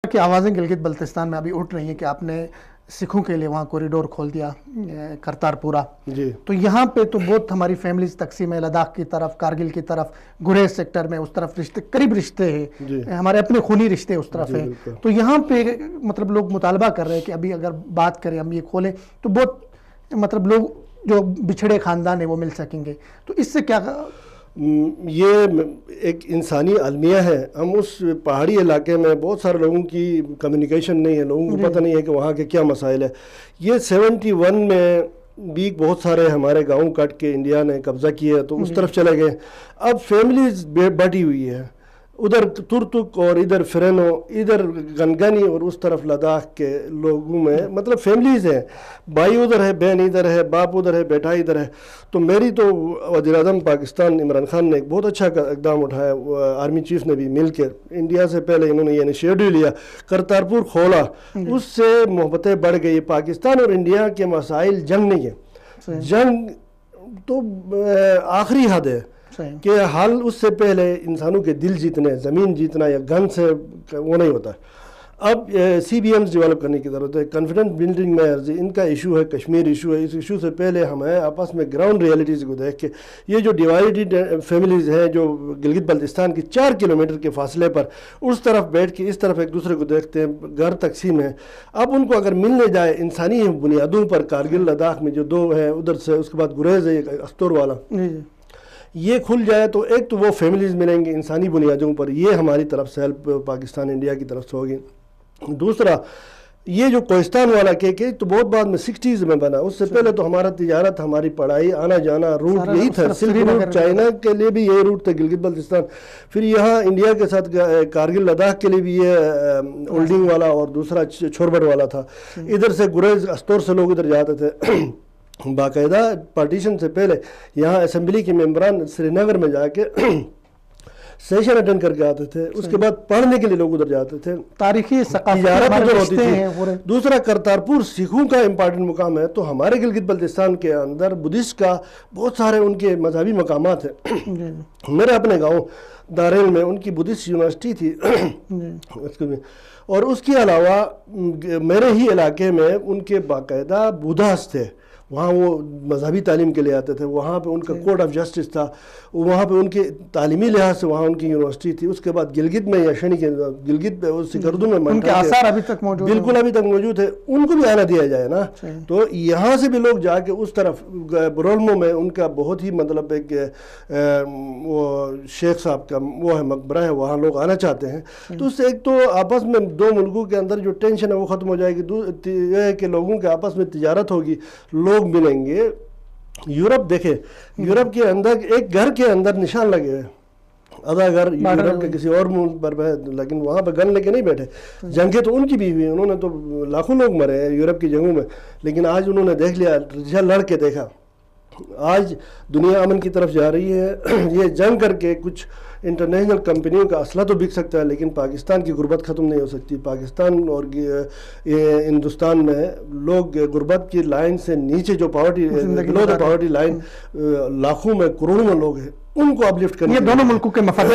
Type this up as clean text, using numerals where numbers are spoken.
کی آوازیں گلگت بلتستان میں ابھی اٹھ رہی ہیں کہ آپ نے سکھوں کے لیے وہاں کوریڈور کھول دیا کرتارپورہ. جی تو یہاں پہ تو بہت ہماری فیملیز تقسیم ہے، لداخ کی طرف، کارگل کی طرف، گریز سیکٹر میں اس طرف رشتے قریب رشتے ہیں، ہمارے اپنے خونی رشتے اس طرف ہیں. تو یہاں پہ مطلب لوگ مطالبہ کر رہے ہیں کہ ابھی اگر بات کریں ہم یہ کھولیں تو بہت مطلب لوگ جو بچھڑے خاندان ہیں وہ مل سکیں گے. تو اس سے کیا یہ ایک انسانی المیہ ہے. ہم اس پہاڑی علاقے میں بہت سارے لوگوں کی کمیونیکیشن نہیں ہے، لوگوں کو پتہ نہیں ہے کہ وہاں کے کیا مسائل ہے. یہ 71 میں بھی بہت سارے ہمارے گاؤں کٹ کے انڈیا نے قبضہ کیا تو اس طرف چلے گئے. اب فیملیز بٹی ہوئی ہے، ادھر ترتک اور ادھر فرینو، ادھر گنگانی اور اس طرف لداخ کے لوگوں میں مطلب فیملیز ہیں. بھائی ادھر ہے، بہن ادھر ہے، باپ ادھر ہے، بیٹا ادھر ہے. تو میری تو وزیر اعظم پاکستان عمران خان نے ایک بہت اچھا اقدام اٹھایا، آرمی چیف نے بھی مل کے انڈیا سے پہلے انہوں نے یہ انیشیٹو لیا، کرتارپور کھولا. اس سے محبتیں بڑھ گئی. پاکستان اور انڈیا کے مسائل جنگ نہیں ہے، جنگ تو آخری حد ہے کہ حال اس سے پہلے انسانوں کے دل جیتنے، زمین جیتنا یا گن سے وہ نہیں ہوتا. اب سی بی ایمز ڈیولپ کرنے کی ضرورت ہے. کانفیڈنس بلڈنگ میں ان کا ایشو ہے، کشمیر ایشو ہے. اس ایشو سے پہلے ہمیں آپس میں گراؤنڈ ریئلٹیز کو دیکھ کے یہ جو ڈیوائیڈڈ فیملیز ہیں جو گلگت بلتستان کے 4 کلومیٹر کے فاصلے پر اس طرف بیٹھ کے اس طرف ایک دوسرے کو دیکھتے ہیں، گھر تقسیم ہے. اب ان کو اگر ملنے جائے انسانی بنیادوں پر، کارگل لداخ میں جو 2 ہیں ادھر سے، اس کے بعد گریز ہے ایک استور والا، یہ کھل جائے تو ایک تو وہ فیملیز ملیں گے انسانی بنیادوں پر. یہ ہماری طرف سے ہیلپ پاکستان انڈیا کی طرف سے ہوگی. دوسرا یہ جو کوہستان والا کیک ہے تو بہت بعد میں 60s میں بنا. اس سے پہلے تو ہمارا تجارت، ہماری پڑھائی، آنا جانا روٹ یہی تھا. سلک روٹ چائنا کے لیے بھی یہی روٹ تھا، گلگت بلتستان. پھر یہاں انڈیا کے ساتھ کارگل لداخ کے لیے بھی یہ اولڈنگ والا اور دوسرا چھوربٹ والا تھا. ادھر سے گریز استور سے لوگ ادھر جاتے تھے. باقاعدہ پارٹیشن سے پہلے یہاں اسمبلی کے ممبران سری نگر میں جا کے سیشن اٹینڈ کر کے آتے تھے. اس کے بعد پڑھنے کے لیے لوگ ادھر جاتے تھے. تاریخی تجارت ادھر ہوتی تھی. دوسرا کرتارپور سکھوں کا امپارٹنٹ مقام ہے. تو ہمارے گلگت بلتستان کے اندر بدھسٹ کا بہت سارے ان کے مذہبی مقامات ہیں. میرے اپنے گاؤں داریل میں ان کی بدھسٹ یونیورسٹی تھی اور اس کے علاوہ میرے ہی علاقے میں ان کے باقاعدہ بودھاس تھے. وہاں وہ مذہبی تعلیم کے لیے آتے تھے. وہاں پہ ان کا کوڈ آف جسٹس تھا. وہاں پہ ان کے تعلیمی لحاظ سے وہاں ان کی یونیورسٹی تھی. اس کے بعد گلگت میں یا شنی کے گلگت پہ سکردو میں ان کے آثار ابھی تک موجود بالکل ابھی تک موجود ہے. ان کو بھی آنا دیا جائے نا. تو یہاں سے بھی لوگ جا کے اس طرف برولمو میں ان کا بہت ہی مطلب ایک وہ شیخ صاحب کا وہ ہے مقبرہ ہے، وہاں لوگ آنا چاہتے ہیں. تو اس سے ایک تو آپس میں 2 ملکوں کے اندر جو ٹینشن ہے وہ ختم ہو جائے گی. یہ ہے کہ لوگوں کے آپس میں تجارت ہوگی، لوگ ملیں گے. یورپ دیکھیں، یورپ کے اندر ایک گھر کے اندر نشان لگے ہوئے، آدھا گھر یورپ کے کسی اور ملک پر ہے، لیکن وہاں پہ گن لے کے نہیں بیٹھے. جنگیں تو ان کی بھی ہوئی، انہوں نے تو لاکھوں لوگ مرے ہیں یورپ کی جنگوں میں. لیکن آج انہوں نے دیکھ لیا، لڑ کے دیکھا. آج دنیا امن کی طرف جا رہی ہے. یہ جنگ کر کے کچھ انٹرنیشنل کمپنیوں کا اسلحہ تو بک سکتا ہے لیکن پاکستان کی غربت ختم نہیں ہو سکتی. پاکستان اور ہندوستان میں لوگ غربت کی لائن سے نیچے جو پاورٹی لائن لاکھوں میں کروڑوں میں لوگ ہیں، ان کو اپ لفٹ کرنے. یہ دونوں ملکوں کے مفاد